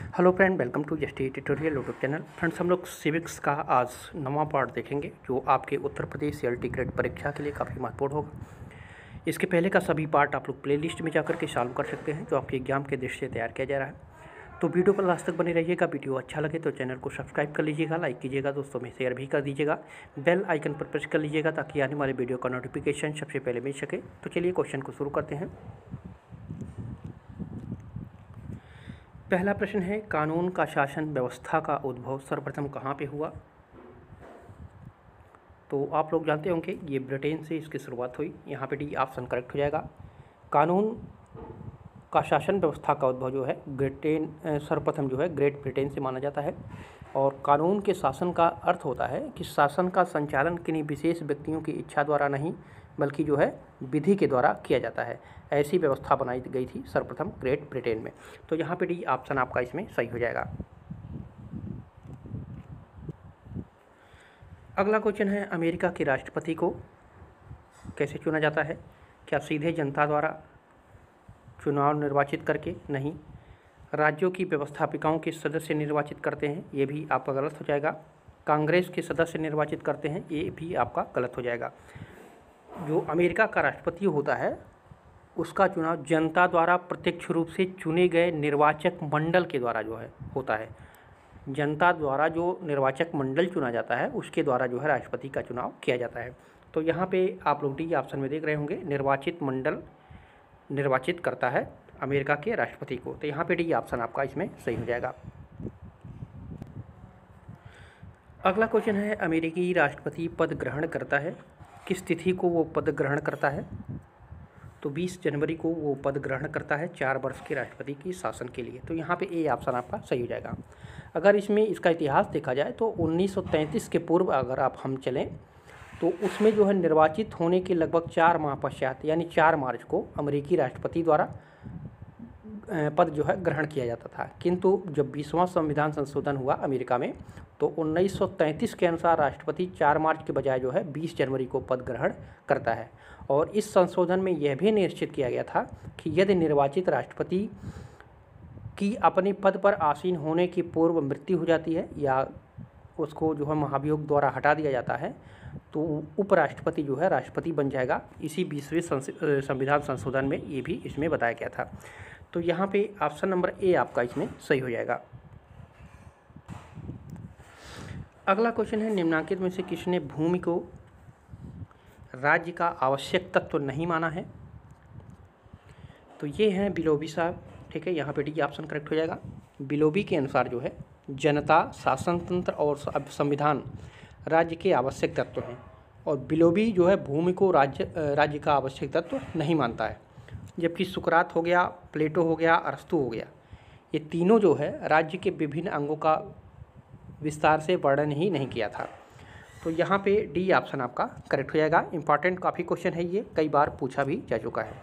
Hello friend, welcome to justy tutorial YouTube channel. Friends, हम लोग civics का आज 9वां पार्ट देखेंगे जो आपके उत्तर प्रदेश CLT ग्रेड परीक्षा के लिए काफ़ी महत्वपूर्ण होगा। इसके पहले का सभी पार्ट आप लोग प्लेलिस्ट में जाकर के सॉल्व कर सकते हैं जो आपके एग्जाम के दृष्टि से तैयार किया जा रहा है। तो वीडियो पर लास्ट तक बने रहिएगा। वीडियो अच्छा लगे तो चैनल को सब्सक्राइब कर लीजिएगा, लाइक कीजिएगा, दोस्तों में शेयर भी कर दीजिएगा, बेल आइकन पर प्रेस कर लीजिएगा ताकि आने वाले वीडियो का नोटिफिकेशन सबसे पहले मिल सके। तो चलिए क्वेश्चन को शुरू करते हैं। पहला प्रश्न है, कानून का शासन व्यवस्था का उद्भव सर्वप्रथम कहाँ पे हुआ? तो आप लोग जानते होंगे ये ब्रिटेन से इसकी शुरुआत हुई। यहाँ पे डी ऑप्शन करेक्ट हो जाएगा। कानून का शासन व्यवस्था का उद्भव जो है ब्रिटेन सर्वप्रथम जो है ग्रेट ब्रिटेन से माना जाता है। और कानून के शासन का अर्थ होता है कि शासन का संचालन किन्हीं विशेष व्यक्तियों की इच्छा द्वारा नहीं बल्कि जो है विधि के द्वारा किया जाता है। ऐसी व्यवस्था बनाई गई थी सर्वप्रथम ग्रेट ब्रिटेन में। तो यहाँ पे डी ऑप्शन आपका इसमें सही हो जाएगा। अगला क्वेश्चन है, अमेरिका के राष्ट्रपति को कैसे चुना जाता है? क्या सीधे जनता द्वारा चुनाव निर्वाचित करके? नहीं। राज्यों की व्यवस्थापिकाओं के सदस्य निर्वाचित करते हैं, ये भी आपका गलत हो जाएगा। कांग्रेस के सदस्य निर्वाचित करते हैं, ये भी आपका गलत हो जाएगा। जो अमेरिका का राष्ट्रपति होता है उसका चुनाव जनता द्वारा प्रत्यक्ष रूप से चुने गए निर्वाचक मंडल के द्वारा जो है होता है। जनता द्वारा जो निर्वाचक मंडल चुना जाता है उसके द्वारा जो है राष्ट्रपति का चुनाव किया जाता है। तो यहाँ पे आप लोग डी ऑप्शन में देख रहे होंगे, निर्वाचित मंडल निर्वाचित करता है अमेरिका के राष्ट्रपति को। तो यहाँ पे डी ऑप्शन आपका इसमें सही हो जाएगा। अगला क्वेश्चन है, अमेरिकी राष्ट्रपति पद ग्रहण करता है, किस तिथि को वो पद ग्रहण करता है? तो 20 जनवरी को वो पद ग्रहण करता है 4 वर्ष के राष्ट्रपति की शासन के लिए। तो यहाँ पे ए ऑप्शन आपका सही हो जाएगा। अगर इसमें इसका इतिहास देखा जाए तो 1933 के पूर्व अगर आप हम चलें तो उसमें जो है निर्वाचित होने के लगभग 4 माह पश्चात यानी 4 मार्च को अमेरिकी राष्ट्रपति द्वारा पद जो है ग्रहण किया जाता था। किंतु जब 20वां संविधान संशोधन हुआ अमेरिका में तो 1933 के अनुसार राष्ट्रपति 4 मार्च के बजाय जो है 20 जनवरी को पद ग्रहण करता है। और इस संशोधन में यह भी निश्चित किया गया था कि यदि निर्वाचित राष्ट्रपति की अपने पद पर आसीन होने की पूर्व मृत्यु हो जाती है या उसको जो है महाभियोग द्वारा हटा दिया जाता है तो उपराष्ट्रपति जो है राष्ट्रपति बन जाएगा। इसी 20वें संविधान संशोधन में ये भी इसमें बताया गया था। तो यहाँ पे ऑप्शन नंबर ए आपका इसमें सही हो जाएगा। अगला क्वेश्चन है, निम्नलिखित में से किसने भूमि को राज्य का आवश्यक तत्व नहीं माना है? तो ये हैं बिलोबी साहब। ठीक है, यहाँ पे डी ऑप्शन करेक्ट हो जाएगा। बिलोबी के अनुसार जो है जनता, शासन तंत्र और संविधान राज्य के आवश्यक तत्व हैं और बिलोबी जो है भूमि को राज्य का आवश्यक तत्व नहीं मानता है। जबकि सुकरात हो गया, प्लेटो हो गया, अरस्तु हो गया, ये तीनों जो है राज्य के विभिन्न अंगों का विस्तार से वर्णन ही नहीं किया था। तो यहाँ पे डी ऑप्शन आपका करेक्ट हो जाएगा। इंपॉर्टेंट काफ़ी क्वेश्चन है, ये कई बार पूछा भी जा चुका है।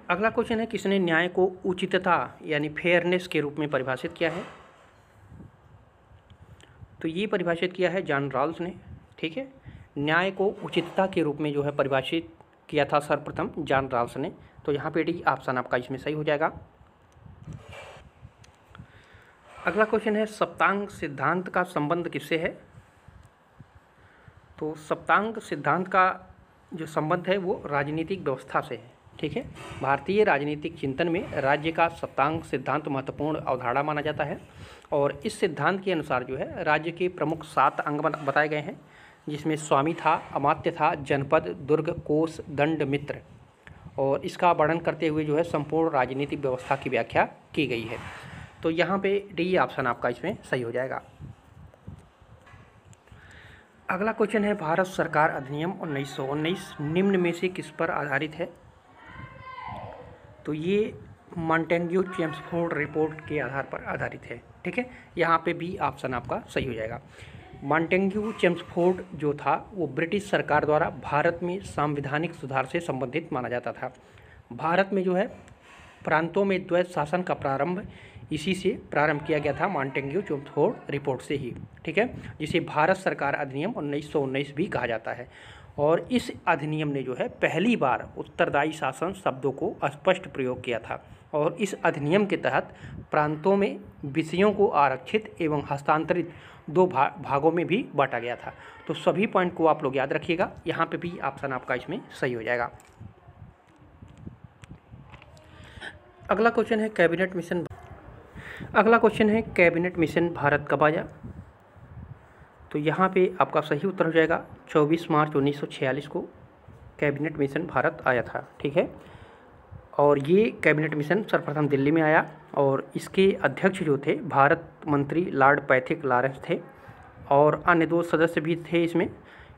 अगला क्वेश्चन है, किसने न्याय को उचितता यानी फेयरनेस के रूप में परिभाषित किया है? तो ये परिभाषित किया है जॉन रॉल्स ने। ठीक है, न्याय को उचितता के रूप में जो है परिभाषित किया था सर्वप्रथम जॉन रॉल्स ने। तो यहाँ पे डी ऑप्शन आपका इसमें सही हो जाएगा। अगला क्वेश्चन है, सप्तांग सिद्धांत का संबंध किससे है? तो सप्तांग सिद्धांत का जो संबंध है वो राजनीतिक व्यवस्था से है। ठीक है, भारतीय राजनीतिक चिंतन में राज्य का सप्तांग सिद्धांत महत्वपूर्ण अवधारणा माना जाता है और इस सिद्धांत के अनुसार जो है राज्य के प्रमुख 7 अंग बताए गए हैं, जिसमें स्वामी था, अमात्य था, जनपद, दुर्ग, कोष, दंड, मित्र। और इसका वर्णन करते हुए जो है संपूर्ण राजनीतिक व्यवस्था की व्याख्या की गई है। तो यहाँ पे डी ऑप्शन आपका इसमें सही हो जाएगा। अगला क्वेश्चन है, भारत सरकार अधिनियम 1919 निम्न में से किस पर आधारित है? तो ये मॉन्टेग्यू चेम्सफोर्ड रिपोर्ट के आधार पर आधारित है। ठीक है, यहाँ पे बी ऑप्शन आपका सही हो जाएगा। मॉन्टेग्यू चेम्सफोर्ड जो था वो ब्रिटिश सरकार द्वारा भारत में संवैधानिक सुधार से संबंधित माना जाता था। भारत में जो है प्रांतों में द्वैत शासन का प्रारंभ इसी से प्रारंभ किया गया था, मॉन्टेग्यू चेम्सफोर्ड रिपोर्ट से ही। ठीक है, जिसे भारत सरकार अधिनियम 1919 भी कहा जाता है। और इस अधिनियम ने जो है पहली बार उत्तरदायी शासन शब्दों को स्पष्ट प्रयोग किया था। और इस अधिनियम के तहत प्रांतों में विषयों को आरक्षित एवं हस्तांतरित दो भागों में भी बांटा गया था। तो सभी पॉइंट को आप लोग याद रखिएगा, यहाँ पे भी ऑप्शन आपका इसमें सही हो जाएगा। अगला क्वेश्चन है कैबिनेट मिशन भारत कब आया? तो यहाँ पे आपका सही उत्तर हो जाएगा 24 मार्च 1946 को कैबिनेट मिशन भारत आया था। ठीक है, और ये कैबिनेट मिशन सर्वप्रथम दिल्ली में आया और इसके अध्यक्ष जो थे भारत मंत्री लॉर्ड पैथिक लॉरेंस थे और अन्य दो सदस्य भी थे इसमें,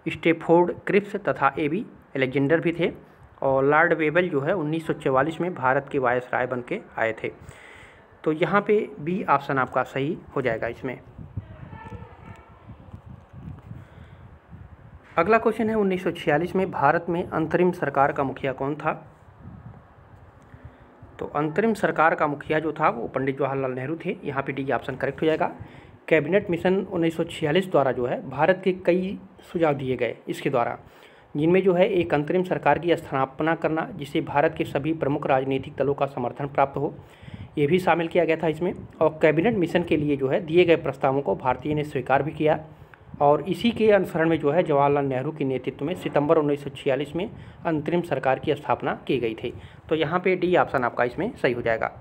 स्टेफोर्ड क्रिप्स तथा एबी अलेक्जेंडर भी थे। और लॉर्ड वेबल जो है 1944 में भारत के वायसराय बन के आए थे। तो यहाँ पे बी ऑप्शन आपका सही हो जाएगा इसमें। अगला क्वेश्चन है 1946 में भारत में अंतरिम सरकार का मुखिया कौन था? तो अंतरिम सरकार का मुखिया जो था वो पंडित जवाहरलाल नेहरू थे। यहाँ पे डी ऑप्शन करेक्ट हो जाएगा। कैबिनेट मिशन 1946 द्वारा जो है भारत के कई सुझाव दिए गए इसके द्वारा, जिनमें जो है एक अंतरिम सरकार की स्थापना करना जिसे भारत के सभी प्रमुख राजनीतिक दलों का समर्थन प्राप्त हो, ये भी शामिल किया गया था इसमें। और कैबिनेट मिशन के लिए जो है दिए गए प्रस्तावों को भारतीय ने स्वीकार भी किया और इसी के अनुसरण में जो है जवाहरलाल नेहरू के नेतृत्व में सितंबर 1946 में अंतरिम सरकार की स्थापना की गई थी। तो यहाँ पे डी ऑप्शन आपका इसमें सही हो जाएगा।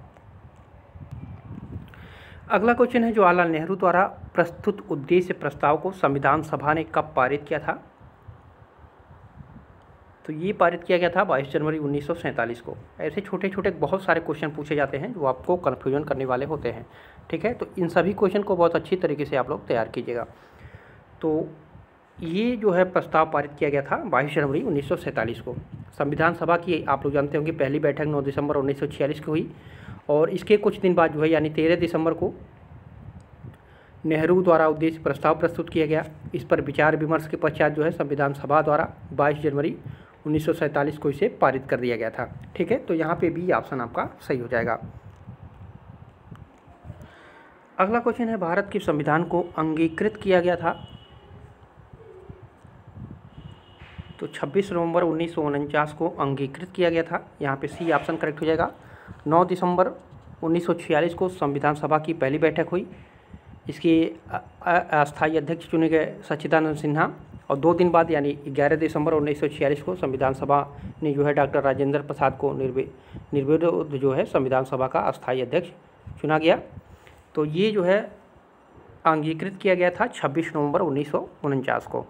अगला क्वेश्चन है जवाहरलाल नेहरू द्वारा प्रस्तुत उद्देश्य प्रस्ताव को संविधान सभा ने कब पारित किया था? तो ये पारित किया गया था 22 जनवरी 1947 को। ऐसे छोटे छोटे बहुत सारे क्वेश्चन पूछे जाते हैं जो आपको कन्फ्यूजन करने वाले होते हैं। ठीक है, तो इन सभी क्वेश्चन को बहुत अच्छी तरीके से आप लोग तैयार कीजिएगा। तो ये जो है प्रस्ताव पारित किया गया था 22 जनवरी 1947 को। संविधान सभा की आप लोग जानते होंगे पहली बैठक 9 दिसंबर 1946 को हुई और इसके कुछ दिन बाद जो है यानी 13 दिसंबर को नेहरू द्वारा उद्देश्य प्रस्ताव प्रस्तुत किया गया। इस पर विचार विमर्श के पश्चात जो है संविधान सभा द्वारा 22 जनवरी 1947 को इसे पारित कर दिया गया था। ठीक है, तो यहाँ पे भी ऑप्शन आपका सही हो जाएगा। अगला क्वेश्चन है भारत के संविधान को अंगीकृत किया गया था? तो 26 नवंबर 1949 को अंगीकृत किया गया था। यहाँ पे सी ऑप्शन करेक्ट हो जाएगा। 9 दिसंबर 1946 को संविधान सभा की पहली बैठक हुई। इसके अस्थायी अध्यक्ष चुने गए सच्चिदानंद सिन्हा और 2 दिन बाद यानी 11 दिसंबर 1946 को संविधान सभा ने जो है डॉक्टर राजेंद्र प्रसाद को निर्विरोध जो है संविधान सभा का अस्थायी अध्यक्ष चुना गया। तो ये जो है अंगीकृत किया गया था 26 नवंबर 1949 को।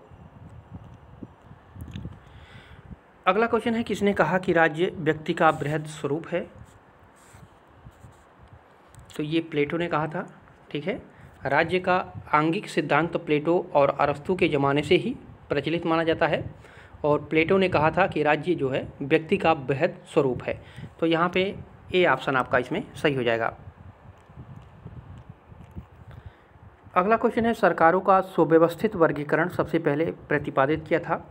अगला क्वेश्चन है किसने कहा कि राज्य व्यक्ति का बृहद स्वरूप है? तो ये प्लेटो ने कहा था। ठीक है, राज्य का आंगिक सिद्धांत तो प्लेटो और अरस्तु के ज़माने से ही प्रचलित माना जाता है और प्लेटो ने कहा था कि राज्य जो है व्यक्ति का बृहद स्वरूप है। तो यहाँ पे ए ऑप्शन आपका इसमें सही हो जाएगा। अगला क्वेश्चन है सरकारों का सुव्यवस्थित वर्गीकरण सबसे पहले प्रतिपादित किया था?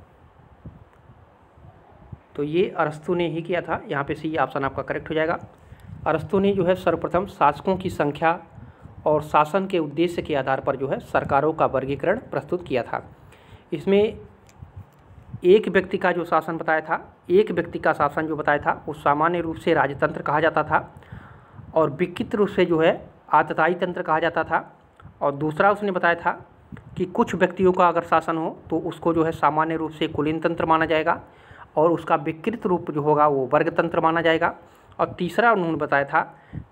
तो ये अरस्तु ने ही किया था। यहाँ पे सी ऑप्शन आपका करेक्ट हो जाएगा। अरस्तु ने जो है सर्वप्रथम शासकों की संख्या और शासन के उद्देश्य के आधार पर जो है सरकारों का वर्गीकरण प्रस्तुत किया था। इसमें एक व्यक्ति का जो शासन बताया था, एक व्यक्ति का शासन जो बताया था वो सामान्य रूप से राजतंत्र कहा जाता था और विकृत रूप से जो है आतताई तंत्र कहा जाता था। और दूसरा उसने बताया था कि कुछ व्यक्तियों का अगर शासन हो तो उसको जो है सामान्य रूप से कुलीन तंत्र माना जाएगा और उसका विकृत रूप जो होगा वो वर्गतंत्र माना जाएगा। और तीसरा उन्होंने बताया था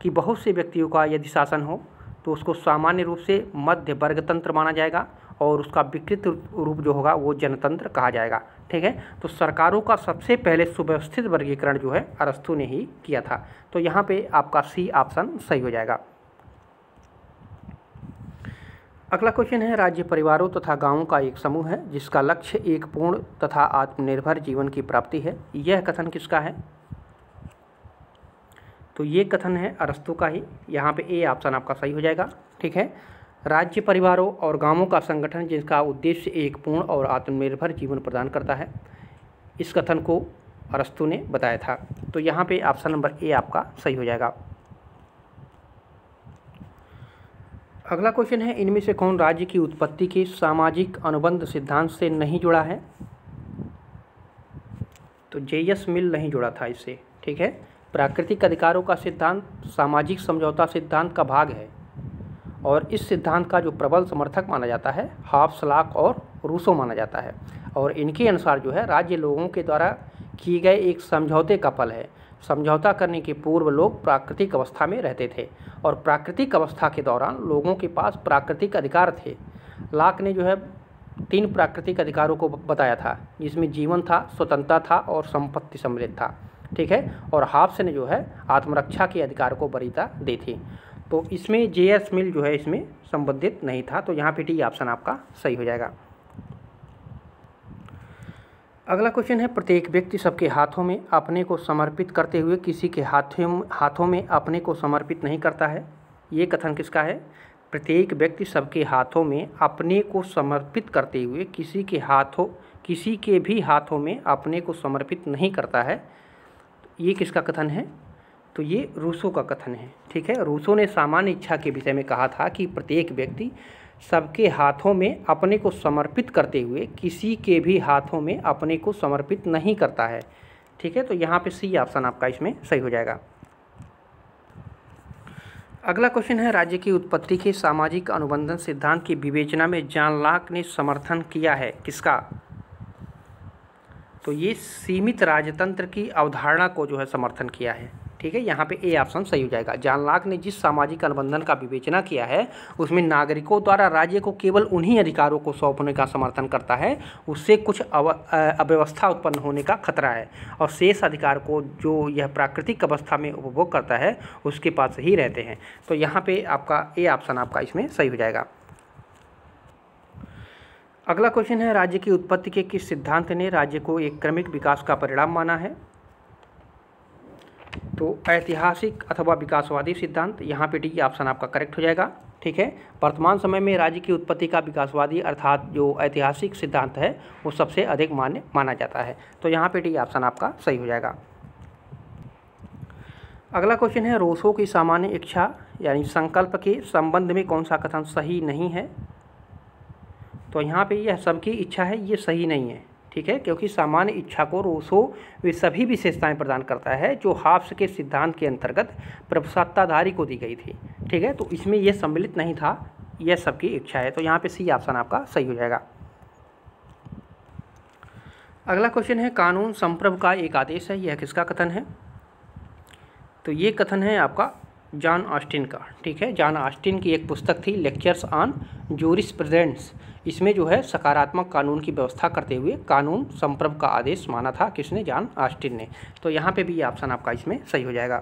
कि बहुत से व्यक्तियों का यदि शासन हो तो उसको सामान्य रूप से मध्य वर्गतंत्र माना जाएगा और उसका विकृत रूप जो होगा वो जनतंत्र कहा जाएगा। ठीक है, तो सरकारों का सबसे पहले सुव्यवस्थित वर्गीकरण जो है अरस्तु ने ही किया था। तो यहाँ पे आपका सी ऑप्शन सही हो जाएगा। अगला क्वेश्चन है राज्य परिवारों तथा गांवों का एक समूह है जिसका लक्ष्य एक पूर्ण तथा आत्मनिर्भर जीवन की प्राप्ति है। यह कथन किसका है? तो ये कथन है अरस्तु का ही। यहाँ पे ए ऑप्शन आपका सही हो जाएगा। ठीक है, राज्य परिवारों और गांवों का संगठन जिसका उद्देश्य एक पूर्ण और आत्मनिर्भर जीवन प्रदान करता है, इस कथन को अरस्तु ने बताया था। तो यहाँ पे ऑप्शन नंबर ए आपका सही हो जाएगा। अगला क्वेश्चन है इनमें से कौन राज्य की उत्पत्ति के सामाजिक अनुबंध सिद्धांत से नहीं जुड़ा है? तो जेएस मिल नहीं जुड़ा था इससे। ठीक है, प्राकृतिक अधिकारों का सिद्धांत सामाजिक समझौता सिद्धांत का भाग है और इस सिद्धांत का जो प्रबल समर्थक माना जाता है हॉब्स, लॉक और रूसो माना जाता है। और इनके अनुसार जो है राज्य लोगों के द्वारा किए गए एक समझौते का फल है। समझौता करने के पूर्व लोग प्राकृतिक अवस्था में रहते थे और प्राकृतिक अवस्था के दौरान लोगों के पास प्राकृतिक अधिकार थे। लॉक ने जो है 3 प्राकृतिक अधिकारों को बताया था, जिसमें जीवन था, स्वतंत्रता था और संपत्ति सम्मिलित था। ठीक है। और हॉब्स ने जो है आत्मरक्षा के अधिकार को वरीयता दी थी। तो इसमें जे.एस. मिल जो है इसमें संबंधित नहीं था, तो यहाँ पे डी ऑप्शन आपका सही हो जाएगा। अगला क्वेश्चन है, प्रत्येक व्यक्ति सबके हाथों में अपने को समर्पित करते हुए किसी के हाथों में अपने को समर्पित नहीं करता है। ये कथन किसका है? प्रत्येक व्यक्ति सबके हाथों में अपने को समर्पित करते हुए किसी के भी हाथों में अपने को समर्पित नहीं करता है। ये किसका कथन है? तो ये रूसो का कथन है। ठीक है। रूसो ने सामान्य इच्छा के विषय में कहा था कि प्रत्येक व्यक्ति सबके हाथों में अपने को समर्पित करते हुए किसी के भी हाथों में अपने को समर्पित नहीं करता है। ठीक है। तो यहाँ पे सी ऑप्शन आपका इसमें सही हो जाएगा। अगला क्वेश्चन है, राज्य की उत्पत्ति के सामाजिक अनुबंधन सिद्धांत की विवेचना में जॉन लॉक ने समर्थन किया है किसका? तो ये सीमित राजतंत्र की अवधारणा को जो है समर्थन किया है। ठीक है। यहाँ पे ए ऑप्शन सही हो जाएगा। जॉन लॉक ने जिस सामाजिक अनुबंधन का विवेचना किया है उसमें नागरिकों द्वारा राज्य को केवल उन्हीं अधिकारों को सौंपने का समर्थन करता है, उससे कुछ अव्यवस्था उत्पन्न होने का खतरा है और शेष अधिकार को जो यह प्राकृतिक अवस्था में उपभोग करता है उसके पास ही रहते हैं। तो यहाँ पे आपका ए ऑप्शन आपका इसमें सही हो जाएगा। अगला क्वेश्चन है, राज्य की उत्पत्ति के किस सिद्धांत ने राज्य को एक क्रमिक विकास का परिणाम माना है? तो ऐतिहासिक अथवा विकासवादी सिद्धांत। यहाँ पे डी ऑप्शन आपका करेक्ट हो जाएगा। ठीक है। वर्तमान समय में राज्य की उत्पत्ति का विकासवादी अर्थात जो ऐतिहासिक सिद्धांत है वो सबसे अधिक मान्य माना जाता है। तो यहाँ पे डी ऑप्शन आपका सही हो जाएगा। अगला क्वेश्चन है, रूसो की सामान्य इच्छा यानी संकल्प के संबंध में कौन सा कथन सही नहीं है? तो यहाँ पे यह सबकी इच्छा है, ये सही नहीं है। ठीक है। क्योंकि सामान्य इच्छा को रूसो वे सभी विशेषताएं प्रदान करता है जो हॉब्स के सिद्धांत के अंतर्गत प्रभुसत्ताधारी को दी गई थी। ठीक है। तो इसमें यह सम्मिलित नहीं था, यह सबकी इच्छा है। तो यहाँ पे सी ऑप्शन आपका सही हो जाएगा। अगला क्वेश्चन है, कानून संप्रभु का एक आदेश है, यह किसका कथन है? तो ये कथन है आपका जॉन ऑस्टिन का। ठीक है। जॉन ऑस्टिन की एक पुस्तक थी लेक्चर्स ऑन जूरिस्प्रूडेंस। इसमें जो है सकारात्मक कानून की व्यवस्था करते हुए कानून संप्रभु का आदेश माना था किसने? जॉन ऑस्टिन ने। तो यहाँ पे भी ऑप्शन आपका इसमें सही हो जाएगा।